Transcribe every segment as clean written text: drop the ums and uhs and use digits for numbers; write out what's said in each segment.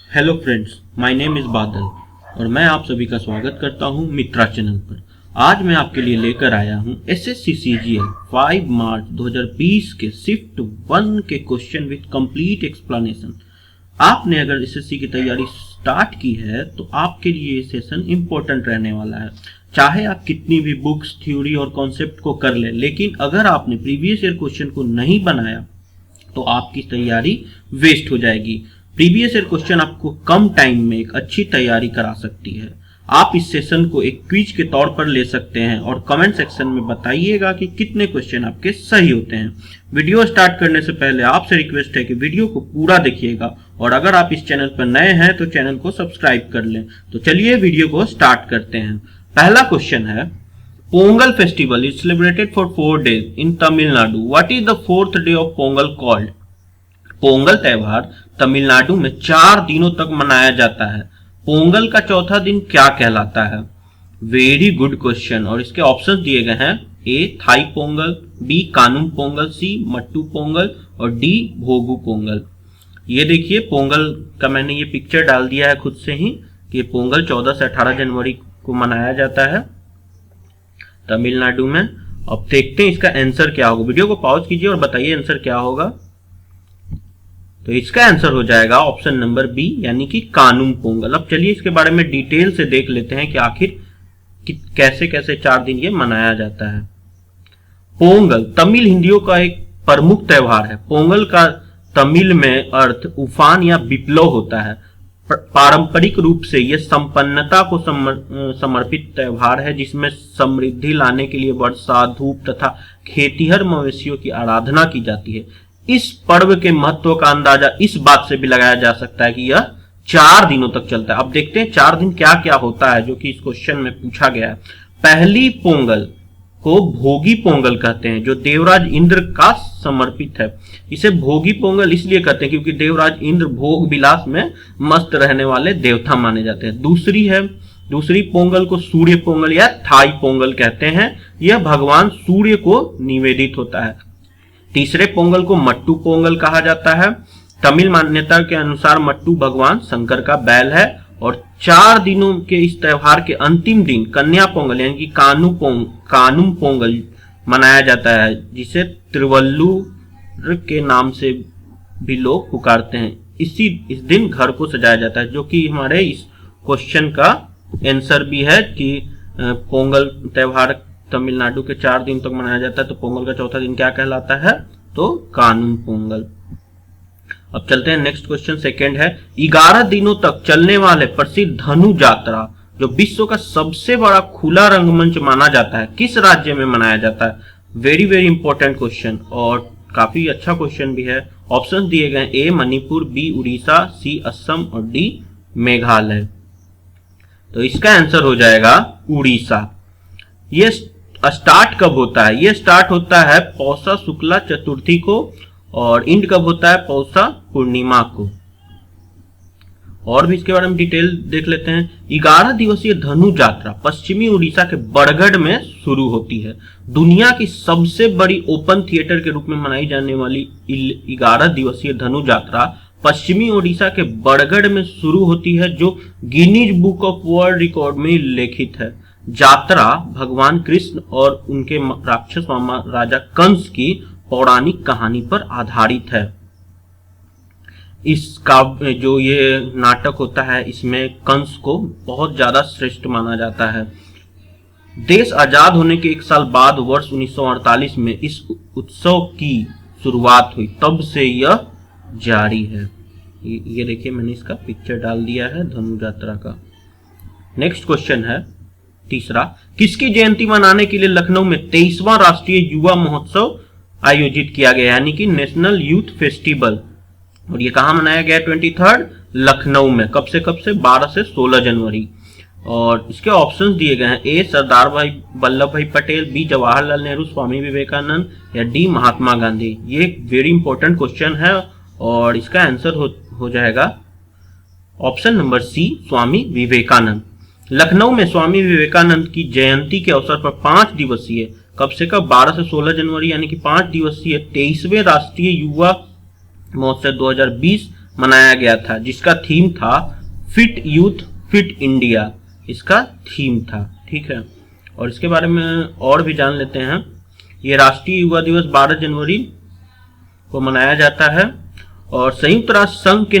Hello friends, my name is बादल और मैं आप सभी का स्वागत करता हूं मित्रा चैनल पर। आज मैं आपके लिए लेकर आया हूं एसएससी सीजीएल 5 मार्च 2020 के शिफ्ट 1 के क्वेश्चन विद कंप्लीट एक्सप्लेनेशन। आपने अगर एसएससी की तैयारी स्टार्ट की है तो आपके लिए ये सेशन इम्पोर्टेंट रहने वाला है। चाहे आप कितनी भी बुक्स, थ्योरी और कॉन्सेप्ट को कर लें, लेकिन अगर आपने प्रीवियस ईयर क्वेश्चन को नहीं बनाया तो आपकी तैयारी वेस्ट हो जाएगी। प्रीवियस ईयर क्वेश्चन आपको कम टाइम में एक अच्छी तैयारी करा सकती है। आप इस सेशन को एक क्विज के तौर पर ले सकते हैं और कमेंट सेक्शन में बताइएगा कि कितने क्वेश्चन आपके सही होते हैं। वीडियो स्टार्ट करने से पहले आपसे रिक्वेस्ट है कि वीडियो को पूरा देखिएगा और अगर आप इस चैनल पर नए हैं तो चैनल को सब्सक्राइब कर लें। तो चलिए वीडियो को स्टार्ट करते हैं। पहला क्वेश्चन है, Pongal festival is celebrated for 4 days in Tamil Nadu. What is the 4th day of Pongal called? Pongal त्योहार तमिलनाडु में 4 दिनों तक मनाया जाता है। पोंगल का चौथा दिन क्या कहलाता है? Very good question. और इसके ऑप्शन दिए गए हैं, ए थाई पोंगल, बी कानुम पोंगल, सी मट्टू पोंगल और डी भोगू पोंगल। ये देखिए, पोंगल का मैंने ये पिक्चर डाल दिया है खुद से ही कि पोंगल 14 से 18 जनवरी को मनाया जाता है तमिलनाडु में। अब देखते हैं इसका आंसर क्या होगा। वीडियो को पॉज कीजिए और बताइए आंसर क्या होगा। तो इसका आंसर हो जाएगा ऑप्शन नंबर बी, यानी कि कानुम पोंगल। अब चलिए इसके बारे में डिटेल से देख लेते हैं कि आखिर कैसे कैसे 4 दिन ये मनाया जाता है। पोंगल तमिल हिंदियों का एक प्रमुख त्योहार है। पोंगल का तमिल में अर्थ उफान या विप्लव होता है। पारंपरिक रूप से यह संपन्नता को समर्पित त्योहार है, जिसमें समृद्धि लाने के लिए वर्षा, धूप तथा खेतीहर मवेशियों की आराधना की जाती है। इस पर्व के महत्व का अंदाजा इस बात से भी लगाया जा सकता है कि यह 4 दिनों तक चलता है। अब देखते हैं 4 दिन क्या क्या होता है, जो कि इस क्वेश्चन में पूछा गया है। पहली पोंगल को भोगी पोंगल कहते हैं, जो देवराज इंद्र का समर्पित है। इसे भोगी पोंगल इसलिए कहते हैं क्योंकि देवराज इंद्र भोग विलास में मस्त रहने वाले देवता माने जाते हैं। दूसरी पोंगल को सूर्य पोंगल या थाई पोंगल कहते हैं। यह भगवान सूर्य को निवेदित होता है। तीसरे पोंगल को मट्टू पोंगल कहा जाता है। तमिल मान्यता के अनुसार मट्टू भगवान शंकर का बैल है। और 4 दिनों के इस त्योहार के अंतिम दिन कन्या पोंगल यानी कि कानुम पोंगल मनाया जाता है, जिसे तिरुवल्लुर के नाम से भी लोग पुकारते हैं। इस दिन घर को सजाया जाता है, जो कि हमारे इस क्वेश्चन का आंसर भी है कि पोंगल त्योहार तमिलनाडु के 4 दिन तक मनाया जाता है। तो पोंगल का चौथा दिन क्या कहलाता है? तो कानुम पोंगल। अब चलते हैं नेक्स्ट क्वेश्चन। सेकंड है, 11 दिनों तक चलने वाले प्रसिद्ध धनु यात्रा, जो विश्व का सबसे बड़ा खुला रंगमंच माना जाता है, किस राज्य में मनाया जाता है? वेरी वेरी इंपॉर्टेंट क्वेश्चन और काफी अच्छा क्वेश्चन भी है। ऑप्शन दिए गए, ए मणिपुर, बी उड़ीसा, सी असम और डी मेघालय। तो इसका आंसर हो जाएगा उड़ीसा। ये स्टार्ट कब होता है? ये स्टार्ट होता है पौषा शुक्ला चतुर्थी को और एंड कब होता है? पौषा पूर्णिमा को। और भी इसके बारे में डिटेल देख लेते हैं। 11 दिवसीय धनु यात्रा पश्चिमी उड़ीसा के बरगढ़ में शुरू होती है। दुनिया की सबसे बड़ी ओपन थिएटर के रूप में मनाई जाने वाली 11 दिवसीय धनु यात्रा पश्चिमी उड़ीसा के बरगढ़ में शुरू होती है, जो Guinness book of world record में उल्लेखित है। यात्रा भगवान कृष्ण और उनके राक्षस मामा राजा कंस की पौराणिक कहानी पर आधारित है। इसका जो ये नाटक होता है, इसमें कंस को बहुत ज्यादा श्रेष्ठ माना जाता है। देश आजाद होने के 1 साल बाद वर्ष 1948 में इस उत्सव की शुरुआत हुई, तब से यह जारी है। ये देखिए, मैंने इसका पिक्चर डाल दिया है धनु यात्रा का। नेक्स्ट क्वेश्चन है तीसरा, किसकी जयंती मनाने के लिए लखनऊ में 23वां राष्ट्रीय युवा महोत्सव आयोजित किया गया, यानी कि नेशनल यूथ फेस्टिवल। और ये कहां मनाया गया? 23rd लखनऊ में। कब से 12 से 16 जनवरी। और इसके ऑप्शंस दिए गए हैं, ए सरदार वल्लभ भाई पटेल, बी जवाहरलाल नेहरू, स्वामी विवेकानंद या डी महात्मा गांधी। ये एक वेरी इंपॉर्टेंट क्वेश्चन है और इसका आंसर हो जाएगा ऑप्शन नंबर सी, स्वामी विवेकानंद। लखनऊ में स्वामी विवेकानंद की जयंती के अवसर पर 5 दिवसीय, कब से 12 से 16 जनवरी यानी कि 5 दिवसीय 23वें राष्ट्रीय युवा महोत्सव 2020 मनाया गया था, जिसका थीम था फिट यूथ फिट इंडिया, इसका थीम था। ठीक है, और इसके बारे में और भी जान लेते हैं। ये राष्ट्रीय युवा दिवस 12 जनवरी को मनाया जाता है और संयुक्त राष्ट्र संघ के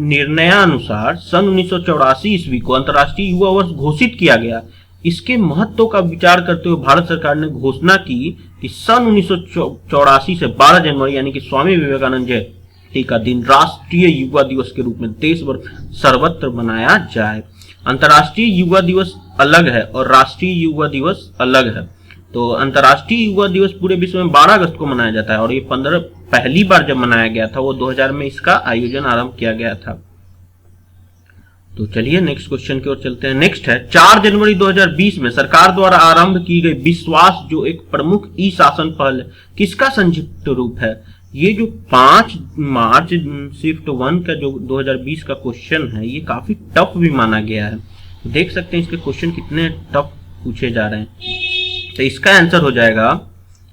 निर्णयानुसार सन 1984 ईस्वी को अंतर्राष्ट्रीय युवा वर्ष घोषित किया गया। इसके महत्व का विचार करते हुए भारत सरकार ने घोषणा की कि सन 1984 से 12 जनवरी यानी कि स्वामी विवेकानंद जयंती का दिन राष्ट्रीय युवा दिवस के रूप में देश भर सर्वत्र मनाया जाए। अंतर्राष्ट्रीय युवा दिवस अलग है और राष्ट्रीय युवा दिवस अलग है। तो अंतर्राष्ट्रीय युवा दिवस पूरे विश्व में 12 अगस्त को मनाया जाता है और ये पहली बार जब मनाया गया था वो 2000 में इसका आयोजन आरंभ किया गया था। तो चलिए नेक्स्ट क्वेश्चन की ओर चलते हैं। नेक्स्ट है 4 जनवरी 2020 में सरकार द्वारा आरंभ की गई विश्वास, जो एक प्रमुख ई शासन पहल है, किसका संक्षिप्त रूप है? ये जो 5 मार्च शिफ्ट 1 का जो 2020 का क्वेश्चन है ये काफी टफ भी माना गया है। देख सकते हैं इसके क्वेश्चन कितने टफ पूछे जा रहे हैं। तो इसका आंसर हो जाएगा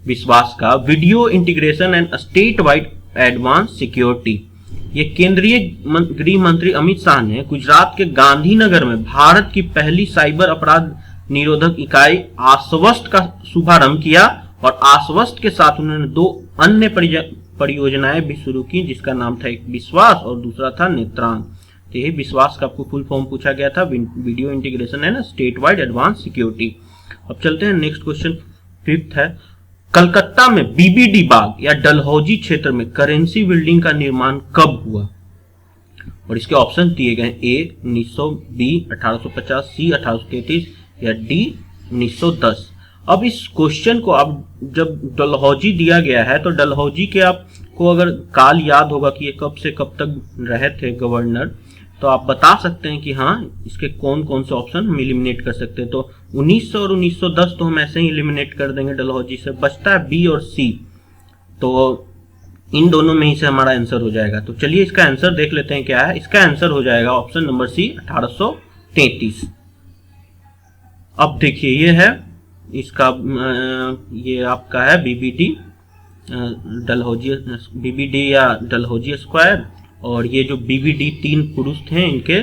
विश्वास का video integration and state wide advance security. ये केंद्रीय गृह मंत्री अमित शाह ने गुजरात के गांधीनगर में भारत की पहली साइबर अपराध निरोधक इकाई आश्वस्त का शुभारंभ किया और आश्वस्त के साथ उन्होंने 2 अन्य परियोजनाएं भी शुरू की, जिसका नाम था एक विश्वास और दूसरा था नेत्रांग। तो ये विश्वास का आपको फुल फॉर्म पूछा गया था, video integration and state wide advance security. अब चलते हैं नेक्स्ट क्वेश्चन। 5th है कलकत्ता में बीबीडी बाग या डलहौजी क्षेत्र में करेंसी बिल्डिंग का निर्माण कब हुआ? और इसके ऑप्शन दिए गए ए 1900, बी 1850, सी 1833 या डी 1910। अब इस क्वेश्चन को अब जब डलहौजी दिया गया है तो डलहौजी के आपको अगर काल याद होगा कि ये कब से कब तक रहे थे गवर्नर, तो आप बता सकते हैं कि हाँ इसके कौन कौन से ऑप्शन हम एलिमिनेट कर सकते हैं। तो 1900 और 1910 तो हम ऐसे ही एलिमिनेट कर देंगे डलहौजी से, बचता है बी और सी। तो इन दोनों में ही से हमारा आंसर हो जाएगा। तो चलिए इसका आंसर देख लेते हैं क्या है। इसका आंसर हो जाएगा ऑप्शन नंबर सी 1833। अब देखिए ये है इसका ये आपका है बीबीडी डलहौजी, बीबीडी या डलहौजी स्क्वायर, और ये जो बीबीडी 3 पुरुष थे इनके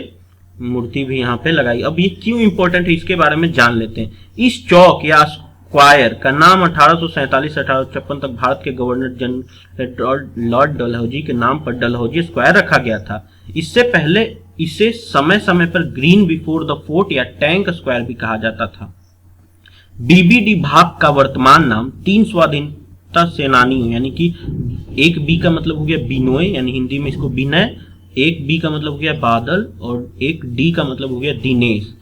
मूर्ति भी यहाँ पे लगाई। अब ये क्यों इंपॉर्टेंट है इसके बारे में जान लेते हैं। इस चौक या स्क्वायर का नाम 1847 से 1856 तक भारत के गवर्नर जनरल लॉर्ड डलहौजी के नाम पर डलहौजी स्क्वायर रखा गया था। इससे पहले इसे समय समय पर ग्रीन बिफोर द फोर्ट या टैंक स्क्वायर भी कहा जाता था। बीबीडी भाग का वर्तमान नाम 3 स्वाधीनता सेनानी यानी कि एक बी का मतलब हो गया बिनोय यानी हिंदी में इसको विनय, एक बी का मतलब हो गया बादल और एक डी का मतलब हो गया दिनेश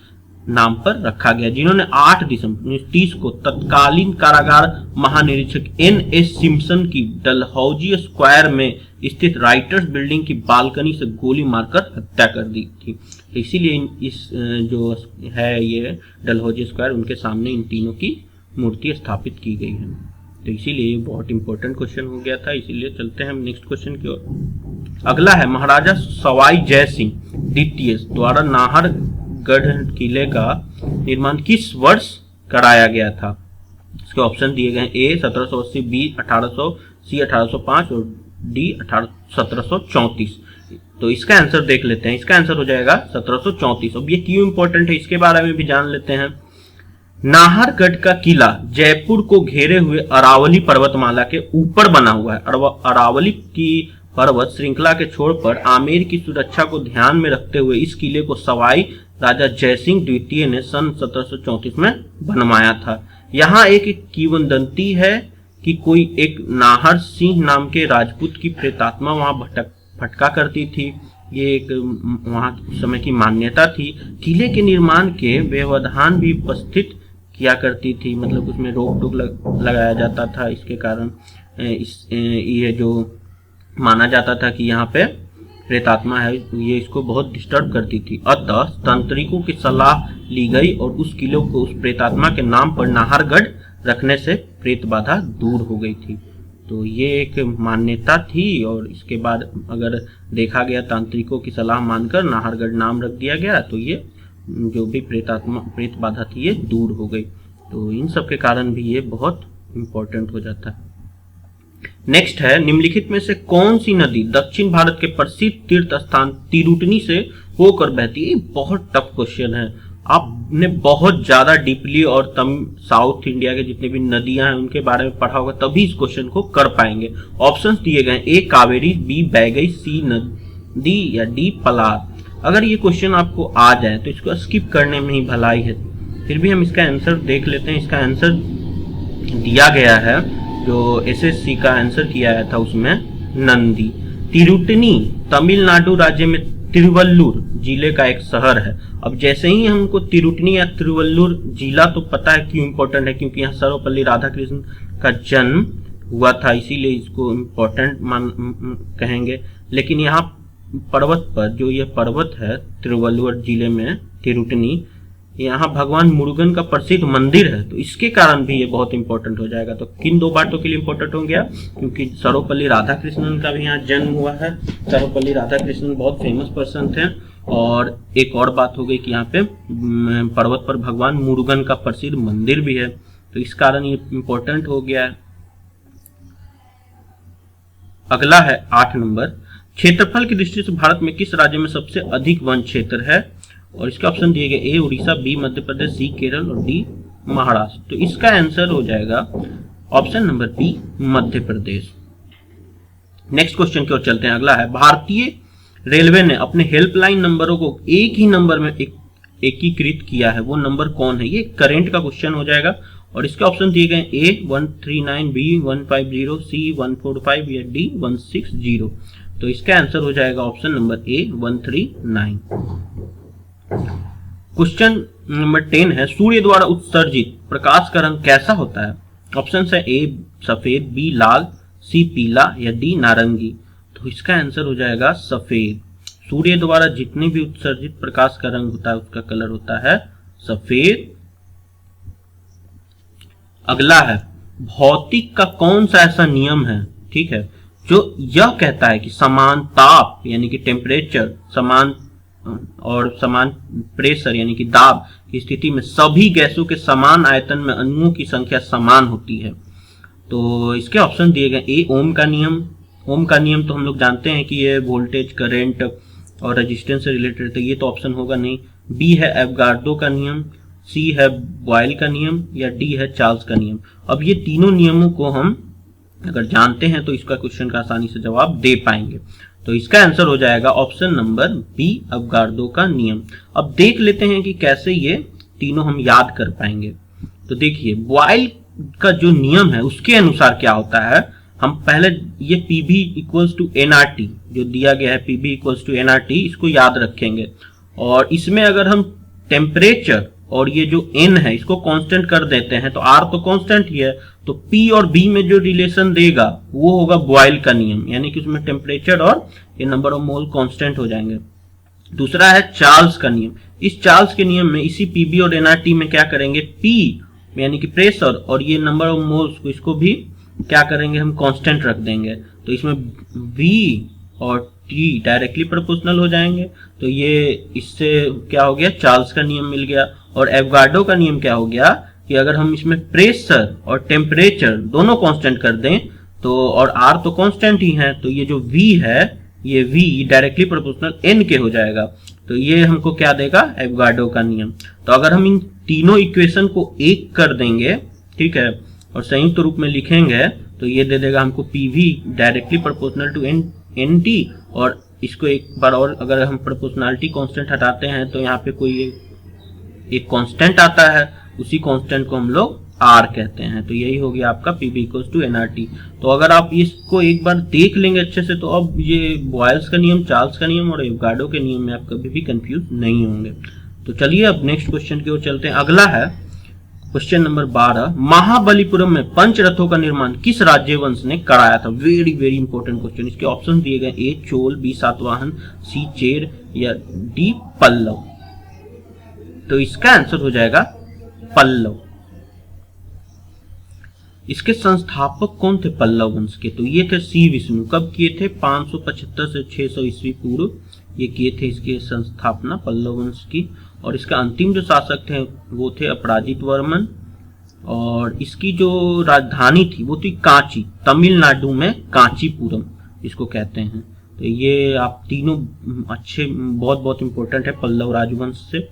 नाम पर रखा गया, जिन्होंने 8 दिसंबर 1930 को तत्कालीन कारागार महानिरीक्षक एन.एस. सिम्पसन की डलहौजी स्क्वायर में स्थित राइटर्स बिल्डिंग की बालकनी से गोली मारकर हत्या कर दी थी। इसीलिए इस जो है ये डलहौजी स्क्वायर उनके सामने इन तीनों की मूर्ति स्थापित की गई है। तो इसीलिए ये बहुत इंपॉर्टेंट क्वेश्चन हो गया था। इसीलिए चलते हैं हम नेक्स्ट क्वेश्चन की ओर। अगला है महाराजा सवाई जय सिंह द्वितीय द्वारा नाहरगढ़ किले का निर्माण किस वर्ष कराया गया था? इसके ऑप्शन दिए गए ए 1780, बी 1800, सी 1805 और डी 1734। तो इसका आंसर देख लेते हैं। इसका आंसर हो जाएगा 1734। अब ये क्यों इंपॉर्टेंट है इसके बारे में भी जान लेते हैं। नाहरगढ़ का किला जयपुर को घेरे हुए अरावली पर्वतमाला के ऊपर बना हुआ है। अरावली की पर्वत श्रृंखला के छोर पर आमेर की सुरक्षा को ध्यान में रखते हुए इस किले को सवाई राजा जयसिंह द्वितीय ने सन 1734 में बनवाया था। यहाँ एक किंवदंती है कि कोई एक नाहर सिंह नाम के राजपूत की प्रेतात्मा वहां भटका करती थी। ये एक वहां उस समय की मान्यता थी। किले के निर्माण के व्यवधान भी उपस्थित किया करती थी, मतलब उसमें रोक टोक लगाया जाता था। इसके कारण ये जो माना जाता था कि यहाँ पे प्रेतात्मा है ये इसको बहुत डिस्टर्ब करती थी। अतः तांत्रिकों की सलाह ली गई और उस किले को उस प्रेतात्मा के नाम पर नाहरगढ़ रखने से प्रेत बाधा दूर हो गई थी। तो ये एक मान्यता थी और इसके बाद अगर देखा गया तांत्रिकों की सलाह मानकर नाहरगढ़ नाम रख दिया गया तो ये जो भी प्रेत बाधा थी ये दूर हो गई। तो इन सब के कारण भी ये बहुत इम्पोर्टेंट हो जाता है। नेक्स्ट है, निम्नलिखित में से कौन सी नदी दक्षिण भारत के प्रसिद्ध तीर्थ स्थान तिरुटनी से होकर बहती है? बहुत टफ क्वेश्चन है, आपने बहुत ज्यादा डीपली और साउथ इंडिया के जितने भी नदियां हैं उनके बारे में पढ़ा होगा, तभी इस क्वेश्चन को कर पाएंगे। ऑप्शंस दिए गए, ए कावेरी, बी बैगई, सी नदी या डी पलार। अगर ये क्वेश्चन आपको आ जाए तो इसको स्किप करने में ही भलाई है, फिर भी हम इसका आंसर देख लेते हैं। इसका आंसर दिया गया है, जो एसएससी का आंसर किया था उसमें नंदी। तिरुटनी तमिलनाडु राज्य में तिरुवल्लुर जिले का एक शहर है। अब जैसे ही हमको तिरुटनी या तिरुवल्लुर जिला तो पता है क्यों इंपॉर्टेंट है, क्योंकि यहाँ सर्वपल्ली राधाकृष्ण का जन्म हुआ था, इसीलिए इसको इम्पोर्टेंट कहेंगे। लेकिन यहाँ पर्वत पर, जो ये पर्वत है तिरुवल्लुर जिले में तिरुटनी, यहाँ भगवान मुरुगन का प्रसिद्ध मंदिर है, तो इसके कारण भी ये बहुत इंपॉर्टेंट हो जाएगा। तो किन दो बातों के लिए इंपॉर्टेंट हो गया? क्योंकि सर्वपल्ली राधाकृष्णन का भी यहाँ जन्म हुआ है, सर्वपल्ली राधाकृष्णन बहुत फेमस पर्सन थे। और एक और बात हो गई कि यहाँ पे पर्वत पर भगवान मुरुगन का प्रसिद्ध मंदिर भी है, तो इस कारण ये इंपॉर्टेंट हो गया है। अगला है 8 नंबर, क्षेत्रफल की दृष्टि से भारत में किस राज्य में सबसे अधिक वन क्षेत्र है? और इसके ऑप्शन दिए गए, ए उड़ीसा, बी मध्य प्रदेश, सी केरल और डी महाराष्ट्र। तो इसका आंसर हो जाएगा option number B Madhya Pradesh. Next question की ओर चलते हैं। अगला है, भारतीय रेलवे ने अपने हेल्पलाइन नंबरों को एक ही नंबर में एकीकृत किया है, वो नंबर कौन है? ये करंट का क्वेश्चन हो जाएगा। और इसके ऑप्शन दिए गए, ए 139, बी 150, सी 145 या डी 160। तो इसका आंसर हो जाएगा option number A 139। Question number 10 है, सूर्य द्वारा उत्सर्जित प्रकाश का रंग कैसा होता है? ऑप्शन है, ए सफेद, बी लाल, सी पीला या डी नारंगी। तो इसका आंसर हो जाएगा सफेद। सूर्य द्वारा जितने भी उत्सर्जित प्रकाश का रंग होता है उसका कलर होता है सफेद। अगला है, भौतिक का कौन सा ऐसा नियम है, ठीक है, जो यह कहता है कि समान ताप यानी कि टेम्परेचर, समान और समान प्रेशर यानी कि दाब की स्थिति में सभी गैसों के समान आयतन में अणुओं की संख्या समान होती है। तो इसके ऑप्शन दिए गए, ए ओम का नियम। ओम का नियम तो हम लोग जानते हैं कि ये वोल्टेज, करंट और रेजिस्टेंस से रिलेटेड, तो ये तो ऑप्शन होगा नहीं। बी है एवगार्डो का नियम, सी है बॉयल का नियम या डी है चार्ल्स का नियम। अब ये तीनों नियमों को हम अगर जानते हैं तो इसका क्वेश्चन का आसानी से जवाब दे पाएंगे। तो इसका आंसर हो जाएगा ऑप्शन नंबर बी एवगार्डो का नियम। अब देख लेते हैं कि कैसे ये तीनों हम याद कर पाएंगे। तो देखिए, बॉयल का जो नियम है उसके अनुसार क्या होता है, हम पहले ये पीवी इक्वल्स टू एनआरटी जो दिया गया है, पीवी इक्वल्स टू एनआरटी, इसको याद रखेंगे। और इसमें अगर हम टेम्परेचर और ये जो n है इसको कांस्टेंट कर देते हैं तो r तो कांस्टेंट ही है, तो p और b में जो रिलेशन देगा वो होगा बॉयल का नियम, यानी कि उसमें टेम्परेचर और ये नंबर ऑफ मोल कांस्टेंट हो जाएंगे। दूसरा है चार्ल्स का नियम। इस चार्ल्स के नियम में इसी pb और nRT में क्या करेंगे, p यानी कि प्रेशर और ये नंबर ऑफ मोल्स को, इसको भी क्या करेंगे हम कांस्टेंट रख देंगे। तो इसमें v और t डायरेक्टली प्रोपोर्शनल हो जाएंगे। तो ये इससे क्या हो गया, चार्ल्स का नियम मिल गया। और एवगार्डो का नियम क्या हो गया कि अगर हम इसमें प्रेशर और टेम्परेचर दोनों कांस्टेंट कर दें तो, और r तो कांस्टेंट ही है, तो ये जो v है ये v डायरेक्टली प्रोपोर्शनल n के हो जाएगा। तो ये हमको क्या देगा, एवगार्डो का नियम। तो अगर हम इन तीनों इक्वेशन को एक कर देंगे, ठीक है, और संयुक्त रूप में लिखेंगे तो ये दे देगा हमको pv directly proportional to nt। और इसको एक बार और अगर हम प्रोपोर्शनलिटी कांस्टेंट हटाते हैं तो यहाँ पे कोई एक कांस्टेंट आता है, उसी कांस्टेंट को हम लोग r कहते हैं। तो यही हो गया आपका pv इक्वल्स टू nRT। तो अगर आप इसको एक बार देख लेंगे अच्छे से तो अब ये बॉयल्स का नियम, चार्ल्स का नियम और एवगार्डो के नियम में आप कभी भी कंफ्यूज नहीं होंगे। तो चलिए अब नेक्स्ट क्वेश्चन की ओर चलते हैं। अगला है क्वेश्चन नंबर 12, महाबलीपुरम में पंच रथों का निर्माण किस राज्य वंश ने कराया था? Very very important question. इसके ऑप्शन दिए गए, ए चोल, बी सातवाहन, सी चेर या डी पल्लव। तो इसका आंसर हो जाएगा पल्लव। इसके संस्थापक कौन थे पल्लव वंश के? तो ये थे सी विष्णु। कब किए थे? 575 से 600 ईस्वी पूर्व ये किए थे इसकी संस्थापना पल्लव वंश की। और इसका अंतिम जो शासक थे वो थे अपराजित वर्मन। और इसकी जो राजधानी थी वो थी कांची, तमिलनाडु में कांचीपुरम इसको कहते हैं। तो ये आप तीनों अच्छे बहुत बहुत इंपॉर्टेंट है पल्लव राजवंश से।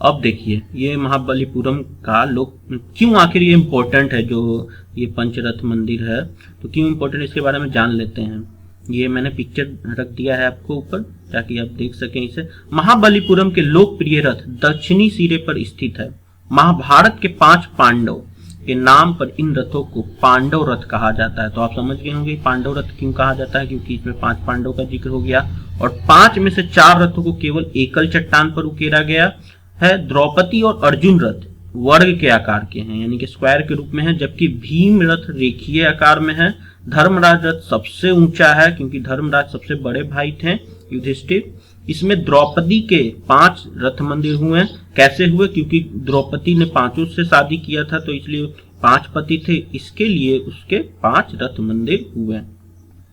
अब देखिए ये महाबलीपुरम का लोग क्यों आखिर ये इम्पोर्टेंट है, जो ये पंचरथ मंदिर है तो क्यों इम्पोर्टेंट, इसके बारे में जान लेते हैं। ये मैंने पिक्चर रख दिया है आपको ऊपर ताकि आप देख सकें इसे। महाबलीपुरम के लोकप्रिय रथ दक्षिणी सिरे पर स्थित है। महाभारत के 5 पांडव के नाम पर इन रथों को पांडव रथ कहा जाता है। तो आप समझ गए होंगे पांडव रथ क्यों कहा जाता है, क्योंकि इसमें 5 पांडव का जिक्र हो गया और 5 में से 4 रथों को केवल एकल चट्टान पर उकेरा गया है। द्रौपदी और अर्जुन रथ वर्ग के आकार के हैं, यानी कि स्क्वायर के रूप में है, जबकि भीम रथ रेखीय आकार में है। धर्मराज रथ सबसे ऊंचा है क्योंकि धर्मराज सबसे बड़े भाई थे युधिष्ठिर। इसमें द्रौपदी के 5 रथ मंदिर हुए। कैसे हुए, क्योंकि द्रौपदी ने 5 से शादी किया था तो इसलिए 5 पति थे, इसके लिए उसके 5 रथ मंदिर हुए।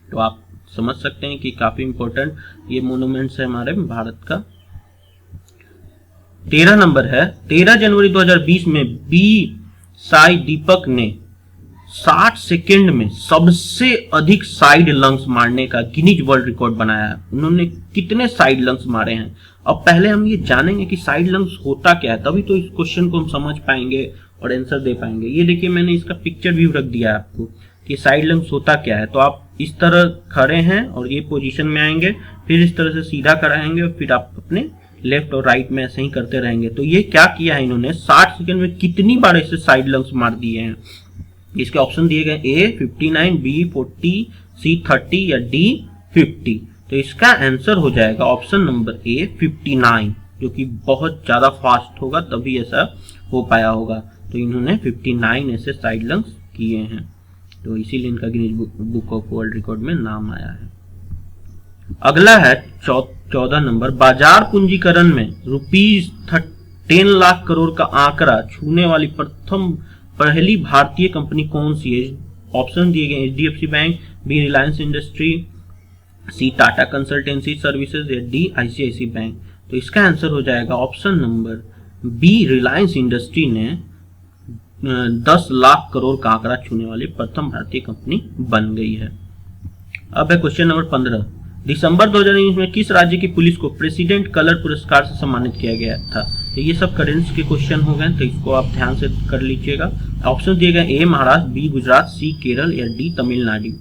तो आप समझ सकते हैं कि काफी इंपॉर्टेंट ये मोन्यूमेंट्स है हमारे भारत का। 13 नंबर है, 13 जनवरी 2020 में बी साई दीपक ने 60 सेकेंड में सबसे अधिक साइड लंग्स मारने का गिनीज वर्ल्ड रिकॉर्ड बनाया है। उन्होंने कितने साइड लंग्स मारे हैं। अब पहले हम ये जानेंगे कि साइड लंग्स होता क्या है, तभी तो इस क्वेश्चन को हम समझ पाएंगे और आंसर दे पाएंगे। ये देखिए मैंने इसका पिक्चर व्यू रख दिया है आपको कि साइड लंग्स होता क्या है। तो आप इस तरह खड़े हैं और ये पोजीशन में आएंगे, फिर इस तरह से सीधा कराएंगे और फिर आप अपने लेफ्ट और राइट में ऐसे ही करते रहेंगे। तो ये क्या किया है इन्होंने, 60 सेकंड में कितनी बार ऐसे साइड लंग्स मार दिए हैं। इसके ऑप्शन दिए गए ए 59, बी 40, सी 30 या डी 50। तो इसका आंसर हो जाएगा ऑप्शन नंबर ए 59, जो कि बहुत ज्यादा फास्ट होगा तभी ऐसा हो पाया होगा। तो इन्होंने 59 ऐसे साइड लंग्स किए हैं, तो इसीलिए इनका Guinness book of world record में नाम आया है। अगला है 14 नंबर, बाजार पूंजीकरण में ₹10 लाख करोड़ का आंकड़ा छूने वाली पहली भारतीय कंपनी कौन सी है। ऑप्शन दिए गए HDFC bank, B Reliance industry, C Tata consultancy services या डी आईसीआईसी बैंक। तो इसका आंसर हो जाएगा option number B, Reliance industry ने 10 लाख करोड़ का आंकड़ा छूने वाली प्रथम भारतीय कंपनी बन गई है। अब है क्वेश्चन नंबर 15, दिसंबर 2019 में किस राज्य की पुलिस को प्रेसिडेंट कलर पुरस्कार से सम्मानित किया गया था। तो ये सब करेंट्स के क्वेश्चन हो गए, तो इसको आप ध्यान से कर लीजिएगा। ऑप्शन दिए गए ए महाराष्ट्र, बी गुजरात, सी केरल या डी तमिलनाडु।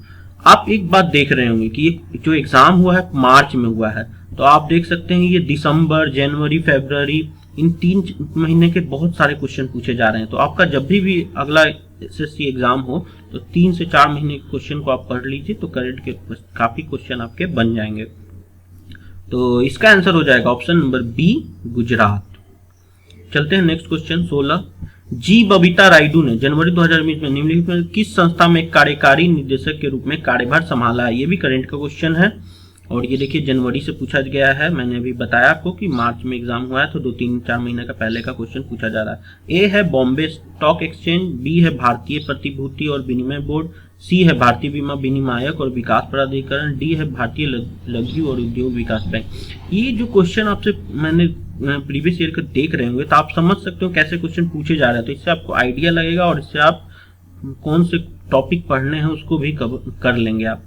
आप एक बात देख रहे होंगे कि ये जो एग्जाम हुआ है मार्च में हुआ है, तो आप देख सकते हैं ये दिसंबर, जनवरी, फरवरी इन 3 महीने के बहुत सारे क्वेश्चन पूछे जा रहे हैं। तो आपका जब भी अगला एसएससी एग्जाम हो तो 3 से 4 महीने के क्वेश्चन को आप पढ़ लीजिए, तो करंट के काफी क्वेश्चन आपके बन जाएंगे। तो इसका आंसर हो जाएगा ऑप्शन नंबर बी, गुजरात। चलते हैं नेक्स्ट क्वेश्चन 16, जी बबीता रायडू ने जनवरी 2020 में निम्नलिखित में किस संस्था में कार्यकारी निदेशक के रूप में कार्यभार संभाला है। ये भी करंट का क्वेश्चन है और ये देखिए जनवरी से पूछा गया है। मैंने अभी बताया आपको कि मार्च में एग्जाम हुआ है, तो 2-3-4 महीने का पहले का क्वेश्चन पूछा जा रहा है। ए है बॉम्बे स्टॉक एक्सचेंज, बी है भारतीय प्रतिभूति और विनिमय बोर्ड, सी है भारतीय बीमा विनियामक और विकास प्राधिकरण, डी है भारतीय लघु और उद्योग विकास बैंक। ये जो क्वेश्चन आपसे मैंने प्रीवियस ईयर का देख रहे होंगे तो आप समझ सकते हो कैसे क्वेश्चन पूछे जा रहे हैं, तो इससे आपको आइडिया लगेगा और इससे आप कौन से टॉपिक पढ़ने हैं उसको भी कर लेंगे आप।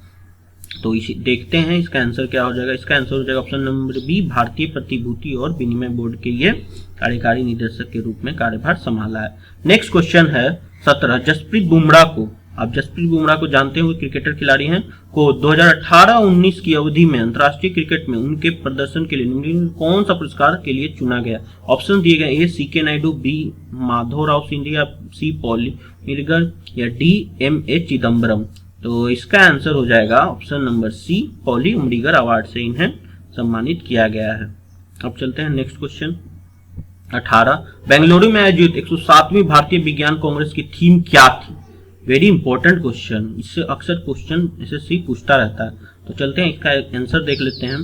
तो इसी देखते हैं इसका आंसर क्या हो जाएगा। इसका आंसर हो जाएगा ऑप्शन नंबर बी, भारतीय प्रतिभूति और विनिमय बोर्ड के लिए कार्यकारी निदेशक के रूप में कार्यभार संभाला है। नेक्स्ट क्वेश्चन है 17, जसप्रीत बुमराह को, आप जसप्रीत बुमराह को जानते हुए क्रिकेटर खिलाड़ी हैं, को 2018-19 की अवधि में अंतर्राष्ट्रीय क्रिकेट में उनके प्रदर्शन के लिए कौन सा पुरस्कार के लिए चुना गया। ऑप्शन दिए गए A CK Nayudu, B Madhavrao Scindia, C Polly मिलगर या डी एम.ए. चिदम्बरम। तो इसका आंसर हो जाएगा option number C, Polly Umrigar award से इन्हें सम्मानित किया गया है। अब चलते हैं नेक्स्ट क्वेश्चन 18, बेंगलुरु में आयोजित 107वीं भारतीय विज्ञान कांग्रेस की थीम क्या थी। वेरी इंपॉर्टेंट क्वेश्चन, इससे अक्सर क्वेश्चन एसएससी पूछता रहता है। तो चलते हैं इसका आंसर देख लेते हैं।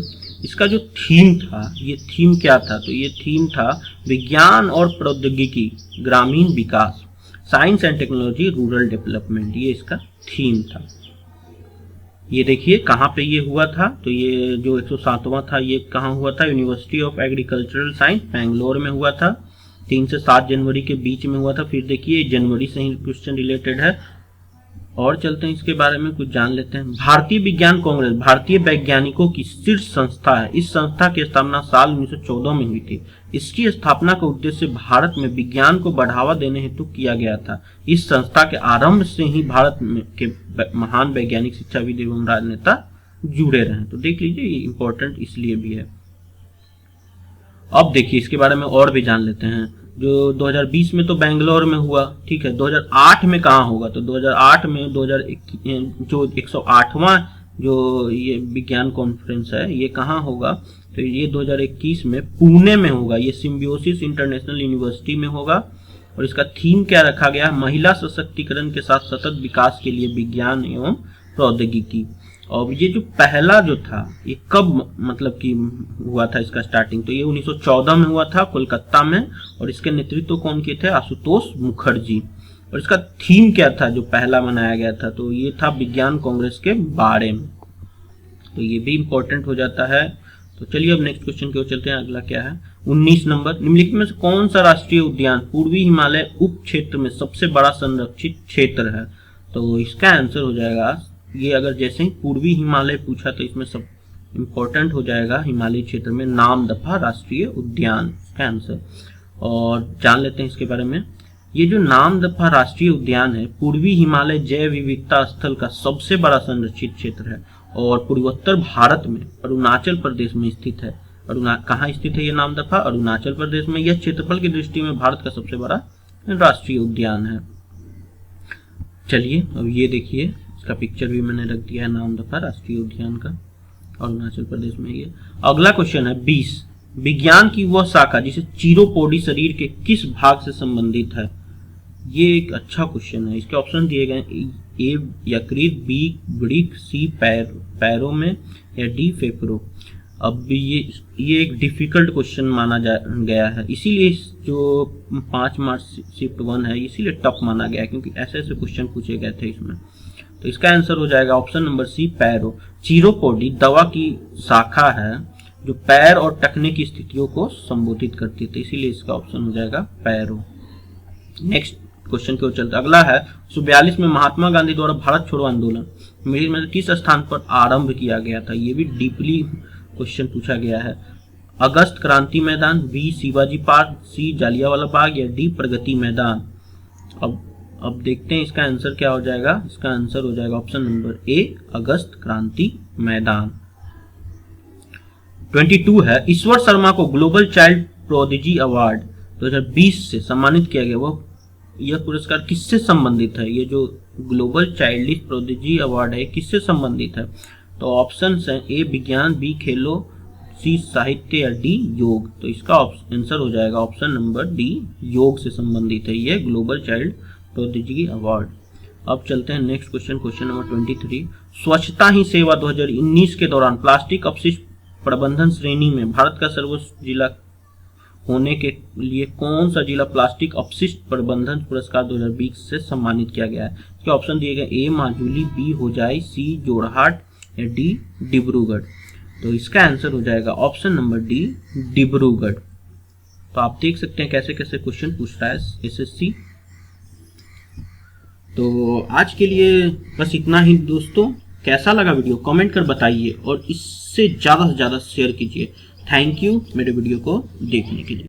इसका जो थीम था, ये थीम क्या था, तो ये थीम था विज्ञान और प्रौद्योगिकी ग्रामीण विकास, science and technology rural development, ये इसका थीम था। ये देखिए कहाँ पे ये हुआ था, तो ये जो 107वां था ये कहाँ हुआ था, university of agricultural science Bangalore में हुआ था। 3 से 7 जनवरी के बीच में हुआ था। फिर देखिए जनवरी से ही क्वेश्चन रिलेटेड है। और चलते हैं इसके बारे में कुछ जान लेते हैं। भारतीय विज्ञान कांग्रेस भारतीय वैज्ञानिकों की शीर्ष संस्था है। इस संस्था की स्थापना साल 1914 में हुई थी। इसकी स्थापना का उद्देश्य भारत में विज्ञान को बढ़ावा देने हेतु किया गया था। इस संस्था के आरंभ से ही भारत में के महान वैज्ञानिक, शिक्षाविद एवं राजनेता जुड़े रहे। तो देख लीजिए ये इंपॉर्टेंट इसलिए भी है। अब देखिए इसके बारे में और भी जान लेते हैं। जो 2020 में तो बेंगलोर में हुआ, ठीक है। 2008 में कहाँ होगा? तो 2008 में जो 108वां जो ये विज्ञान कॉन्फ्रेंस है ये कहाँ होगा? तो ये 2021 में पुणे में होगा। ये सिम्बियोसिस इंटरनेशनल यूनिवर्सिटी में होगा। और इसका थीम क्या रखा गया? महिला सशक्तिकरण के साथ सतत विकास के लिए विज्ञान एवं प्रौद्योगिकी। और ये जो पहला जो था ये कब मतलब कि हुआ था इसका स्टार्टिंग? तो ये 1914 में हुआ था कोलकाता में। और इसके नेतृत्व कौन किए थे? आशुतोष मुखर्जी। और इसका थीम क्या था जो पहला मनाया गया था? तो ये था विज्ञान कांग्रेस के बारे में। तो ये भी इंपॉर्टेंट हो जाता है। तो चलिए अब नेक्स्ट क्वेश्चन की ओर चलते हैं। अगला क्या है? 19 नंबर, निम्नलिखित में से कौन सा राष्ट्रीय उद्यान पूर्वी हिमालय उप क्षेत्र में सबसे बड़ा संरक्षित क्षेत्र है? तो इसका आंसर हो जाएगा, ये अगर जैसे ही पूर्वी हिमालय पूछा तो इसमें सब इंपॉर्टेंट हो जाएगा हिमालय क्षेत्र में नामदफा राष्ट्रीय उद्यान का आंसर। और जान लेते हैं इसके बारे में। ये जो नामदफा राष्ट्रीय उद्यान है पूर्वी हिमालय जैव विविधता स्थल का सबसे बड़ा संरक्षित क्षेत्र है और पूर्वोत्तर भारत में अरुणाचल प्रदेश में स्थित है। कहाँ स्थित है ये नामदफा? अरुणाचल प्रदेश में। यह क्षेत्रफल की दृष्टि में भारत का सबसे बड़ा राष्ट्रीय उद्यान है। चलिए अब ये देखिए का पिक्चर भी मैंने रख दिया है नामदफा राष्ट्रीय उद्यान का, अरुणाचल प्रदेश में ये। अगला क्वेश्चन है 20, विज्ञान की वह शाखा जिसे चीरोपोडी शरीर के किस भाग से संबंधित है? ये एक अच्छा क्वेश्चन है। इसके ऑप्शन दिए गए, ए यकृत, बी वृक्क, सी पैरों में, या डी फेफड़ों। अब ये एक डिफिकल्ट क्वेश्चन माना गया है, इसीलिए जो 5 मार्च शिफ्ट 1 है इसीलिए टफ माना गया है, क्योंकि ऐसे ऐसे क्वेश्चन पूछे गए थे इसमें। तो इसका आंसर हो जाएगा ऑप्शन नंबर सी पैरो। चीरोपोडी दवा की शाखा है जो पैर और टखने की स्थितियों को संबोधित करती है, इसीलिए इसका ऑप्शन हो जाएगा पैरो। नेक्स्ट क्वेश्चन की ओर चलते। अगला है 1942 में महात्मा गांधी द्वारा भारत छोड़ो आंदोलन में किस स्थान पर आरंभ किया गया था? ये भी डीपली क्वेश्चन पूछा गया है। अगस्त क्रांति मैदान, बी शिवाजी पार्क, सी जालियांवाला बाग, या डी प्रगति मैदान। अब देखते हैं इसका आंसर क्या हो जाएगा। इसका आंसर हो जाएगा ऑप्शन नंबर ए अगस्त क्रांति मैदान। 22 है, ईश्वर शर्मा को ग्लोबल चाइल्ड प्रोडिजी अवार्ड 2020 से सम्मानित किया गया। वो यह पुरस्कार किससे संबंधित है? ये जो ग्लोबल चाइल्ड प्रोडिजी अवार्ड है किससे संबंधित है? तो ऑप्शन है ए विज्ञान, बी खेलों, सी साहित्य, या डी योग। तो इसका आंसर हो जाएगा ऑप्शन नंबर डी योग से संबंधित है ये ग्लोबल चाइल्ड प्रोडिजी अवार्ड। अब चलते हैं नेक्स्ट क्वेश्चन, क्वेश्चन नंबर 23। स्वच्छता ही सेवा 2019 के दौरान प्लास्टिक अपशिष्ट प्रबंधन श्रेणी में भारत का सर्वोच्च जिला होने के लिए कौन सा जिला प्लास्टिक अपशिष्ट प्रबंधन पुरस्कार 2020 से सम्मानित किया गया है? इसके ऑप्शन दिए गए, ए माजुली, बी होजाई, सी जोरहाट, या डी डिब्रूगढ़। तो इसका आंसर हो जाएगा ऑप्शन नंबर डी डिब्रूगढ़। तो आप देख सकते हैं कैसे कैसे क्वेश्चन पूछ रहा है एसएससी। तो आज के लिए बस इतना ही दोस्तों। कैसा लगा वीडियो कमेंट कर बताइए और इससे ज़्यादा से ज़्यादा शेयर कीजिए। थैंक यू मेरे वीडियो को देखने के लिए।